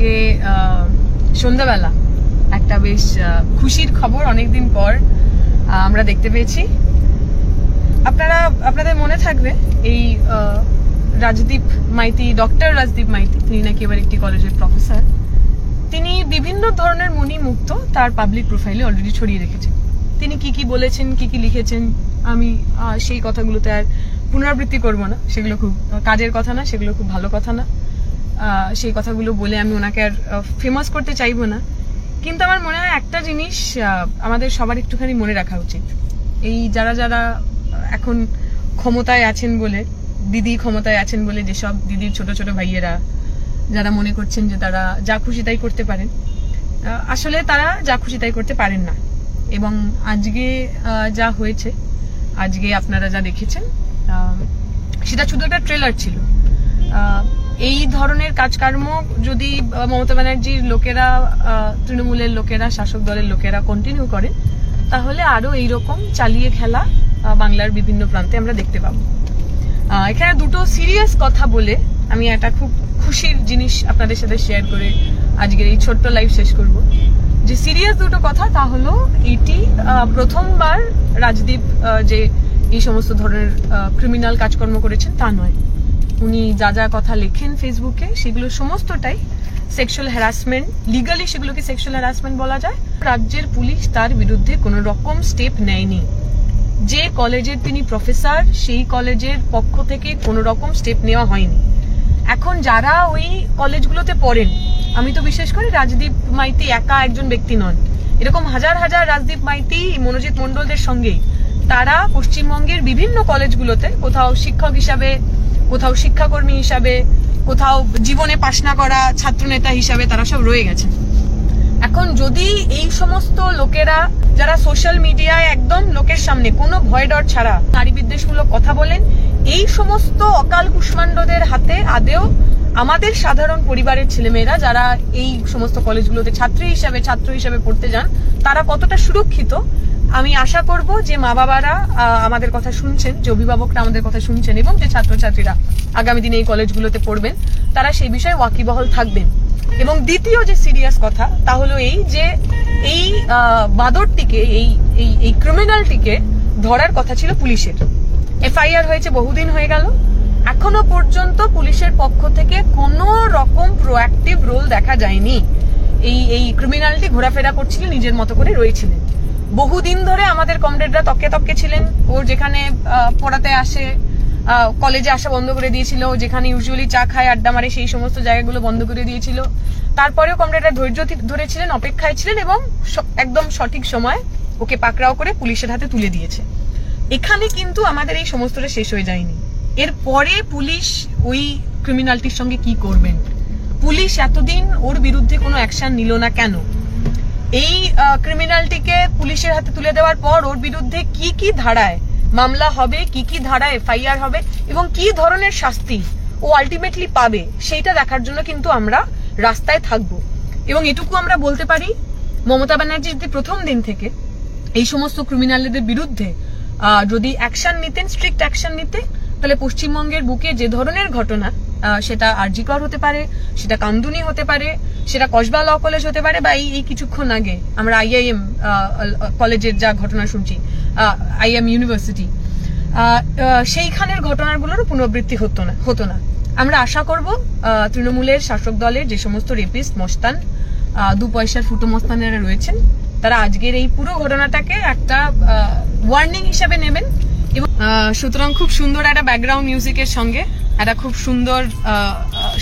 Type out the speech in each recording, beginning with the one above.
আজকে সন্ধ্যাবেলা একটা বেশ খুশির খবর অনেকদিন পর আমরা দেখতে পেয়েছি। আপনাদের মনে থাকবে এই রাজদীপ মাইতি, ডক্টর রাজদীপ মাইতি, তিনি নাকি এবার একটি কলেজের প্রফেসর। তিনি বিভিন্ন ধরনের মণিমুক্ত তার পাবলিক প্রোফাইলে অলরেডি ছড়িয়ে রেখেছেন। তিনি কি কি বলেছেন, কি কি লিখেছেন, আমি সেই কথাগুলোতে আর পুনরাবৃত্তি করব না। সেগুলো খুব কাজের কথা না, সেগুলো খুব ভালো কথা না। সেই কথাগুলো বলে আমি ওনাকে আর ফেমাস করতে চাইবো না। কিন্তু আমার মনে হয় একটা জিনিস আমাদের সবার একটুখানি মনে রাখা উচিত। এই যারা যারা এখন ক্ষমতায় আছেন বলে, দিদি ক্ষমতায় আছেন বলে, যেসব দিদির ছোট ছোট ভাইয়েরা যারা মনে করছেন যে তারা যা খুশি তাই করতে পারেন, আসলে তারা যা খুশি তাই করতে পারেন না। এবং আজকে যা হয়েছে, আজকে আপনারা যা দেখেছেন, সেটা শুধু একটা ট্রেলার ছিল। এই ধরনের কাজকর্ম যদি মমতা ব্যানার্জির লোকেরা, তৃণমূলের লোকেরা, শাসক দলের লোকেরা কন্টিনিউ করেন, তাহলে আরো এইরকম চালিয়ে খেলা বাংলার বিভিন্ন প্রান্তে আমরা দেখতে পাবো। এখানে দুটো সিরিয়াস কথা বলে আমি একটা খুব খুশির জিনিস আপনাদের সাথে শেয়ার করে আজকের এই ছোট্ট লাইভ শেষ করব। যে সিরিয়াস দুটো কথা, তা হলো এটি প্রথমবার রাজদীপ যে এই সমস্ত ধরনের ক্রিমিনাল কাজকর্ম করেছেন তা নয়। উনি যা যা কথা লেখেন ফেসবুকে, সেগুলো সমস্তটাই সেক্সুয়াল হ্যারাসমেন্ট। লিগালি সেগুলোকে সেক্সুয়াল হ্যারাসমেন্ট বলা যায়। রাজ্যের পুলিশ তার বিরুদ্ধে কোনো রকম স্টেপ নেয়নি। যে কলেজের তিনি প্রফেসর, সেই কলেজের পক্ষ থেকে কোনো রকম স্টেপ নেওয়া হয়নি। এখন যারা ওই কলেজগুলোতে পড়েন, আমি তো বিশেষ করে রাজদীপ মাইতি একা একজন ব্যক্তি নন, এরকম হাজার হাজার রাজদীপ মাইতি, মনোজিৎ মণ্ডলদের সঙ্গেই তারা পশ্চিমবঙ্গের বিভিন্ন কলেজগুলোতে কোথাও শিক্ষক হিসাবে, কোথাও শিক্ষাকর্মী হিসাবে, কোথাও জীবনে পাশ না করা ছাত্রনেতা হিসাবে তারা সব রয়ে গেছেন। এখন যদি এই সমস্ত লোকেরা যারা সোশ্যাল মিডিয়ায় একদম লোকের সামনে কোনো ভয় ডর ছাড়া নারী বিদ্বেষমূলক কথা বলেন, এই সমস্ত অকাল কুষ্মাণ্ডদের হাতে আদেও আমাদের সাধারণ পরিবারের ছেলেমেয়েরা যারা এই সমস্ত কলেজগুলোতে ছাত্র হিসাবে পড়তে যান, তারা কতটা সুরক্ষিত, আমি আশা করব যে মা বাবারা আমাদের কথা শুনছেন, যে অভিভাবকরা আমাদের কথা শুনছেন, এবং যে ছাত্রছাত্রীরা আগামী দিনে এই কলেজগুলোতে পড়বেন, তারা সেই বিষয়ে ওয়াকিবহাল থাকবেন। এবং দ্বিতীয় যে সিরিয়াস কথা, তা হলো এই যে এই বাদরটিকে, এই ক্রিমিনালটিকে ধরার কথা ছিল পুলিশের। এফআইআর হয়েছে, বহুদিন হয়ে গেল, এখনো পর্যন্ত পুলিশের পক্ষ থেকে কোনো রকম প্রোঅ্যাক্টিভ রোল দেখা যায়নি। এই ক্রিমিনালটি ঘোরাফেরা করছিল, নিজের মতো করে রয়েছিলেন। বহুদিন ধরে আমাদের কমরেডরা তককে তককে ছিলেন। ওর যেখানে পড়াতে আসে, কলেজে আসা বন্ধ করে দিয়েছিল, যেখানে ইউজুয়ালি চা খায়, আড্ডা মারে, সেই সমস্ত জায়গাগুলো বন্ধ করে দিয়েছিল। তারপরেও কমরেডরা ধৈর্য ধরেছিলেন, অপেক্ষায় ছিলেন, এবং একদম সঠিক সময় ওকে পাকড়াও করে পুলিশের হাতে তুলে দিয়েছে। এখানে কিন্তু আমাদের এই সমস্তটা শেষ হয়ে যায়নি। এরপরে পুলিশ ওই ক্রিমিনালটির সঙ্গে কি করবেন? পুলিশ এতদিন ওর বিরুদ্ধে কোনো অ্যাকশন নিল না কেন? এই ক্রিমিনালটিকে পুলিশের হাতে তুলে দেওয়ার পর ওর বিরুদ্ধে কি কি ধারায় মামলা হবে, কি কি ধারায় এফআইআর হবে, এবং কি ধরনের শাস্তি ও আলটিমেটলি পাবে, সেইটা দেখার জন্য কিন্তু আমরা রাস্তায় থাকবো। এবং এটুকু আমরা বলতে পারি, মমতা ব্যানার্জি যদি প্রথম দিন থেকে এই সমস্ত ক্রিমিনালদের বিরুদ্ধে যদি অ্যাকশন নিতেন, স্ট্রিক্ট অ্যাকশন নিতে, তাহলে পশ্চিমবঙ্গের বুকে যে ধরনের ঘটনা, সেটা আরজিকর হতে পারে, সেটা কামদুনি হতে পারে, সেটা কসবা ল কলেজ হতে পারে, বা এই কিছুক্ষণ আগে আমরা আইআইএম কলেজের যা ঘটনা শুনছি, আইএম ইউনিভার্সিটি, সেইখানের ঘটনাগুলোরও পুনরাবৃত্তি হতো না। আমরা আশা করব তৃণমূলের শাসক দলের যে সমস্ত রেপিস্ট, মস্তান, দু পয়সার ফুটো মস্তানেরা রয়েছেন, তারা আজকের এই পুরো ঘটনাটাকে একটা ওয়ার্নিং হিসেবে নেবেন। এবং সুতরাং খুব সুন্দর একটা ব্যাকগ্রাউন্ড মিউজিকের সঙ্গে একটা খুব সুন্দর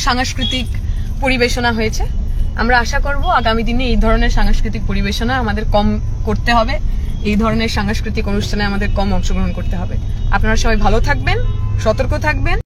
সাংস্কৃতিক পরিবেশনা হয়েছে। আমরা আশা করব আগামী দিনে এই ধরনের সাংস্কৃতিক পরিবেশনা আমাদের কম করতে হবে, এই ধরনের সাংস্কৃতিক অনুষ্ঠানে আমাদের কম অংশগ্রহণ করতে হবে। আপনারা সবাই ভালো থাকবেন, সতর্ক থাকবেন।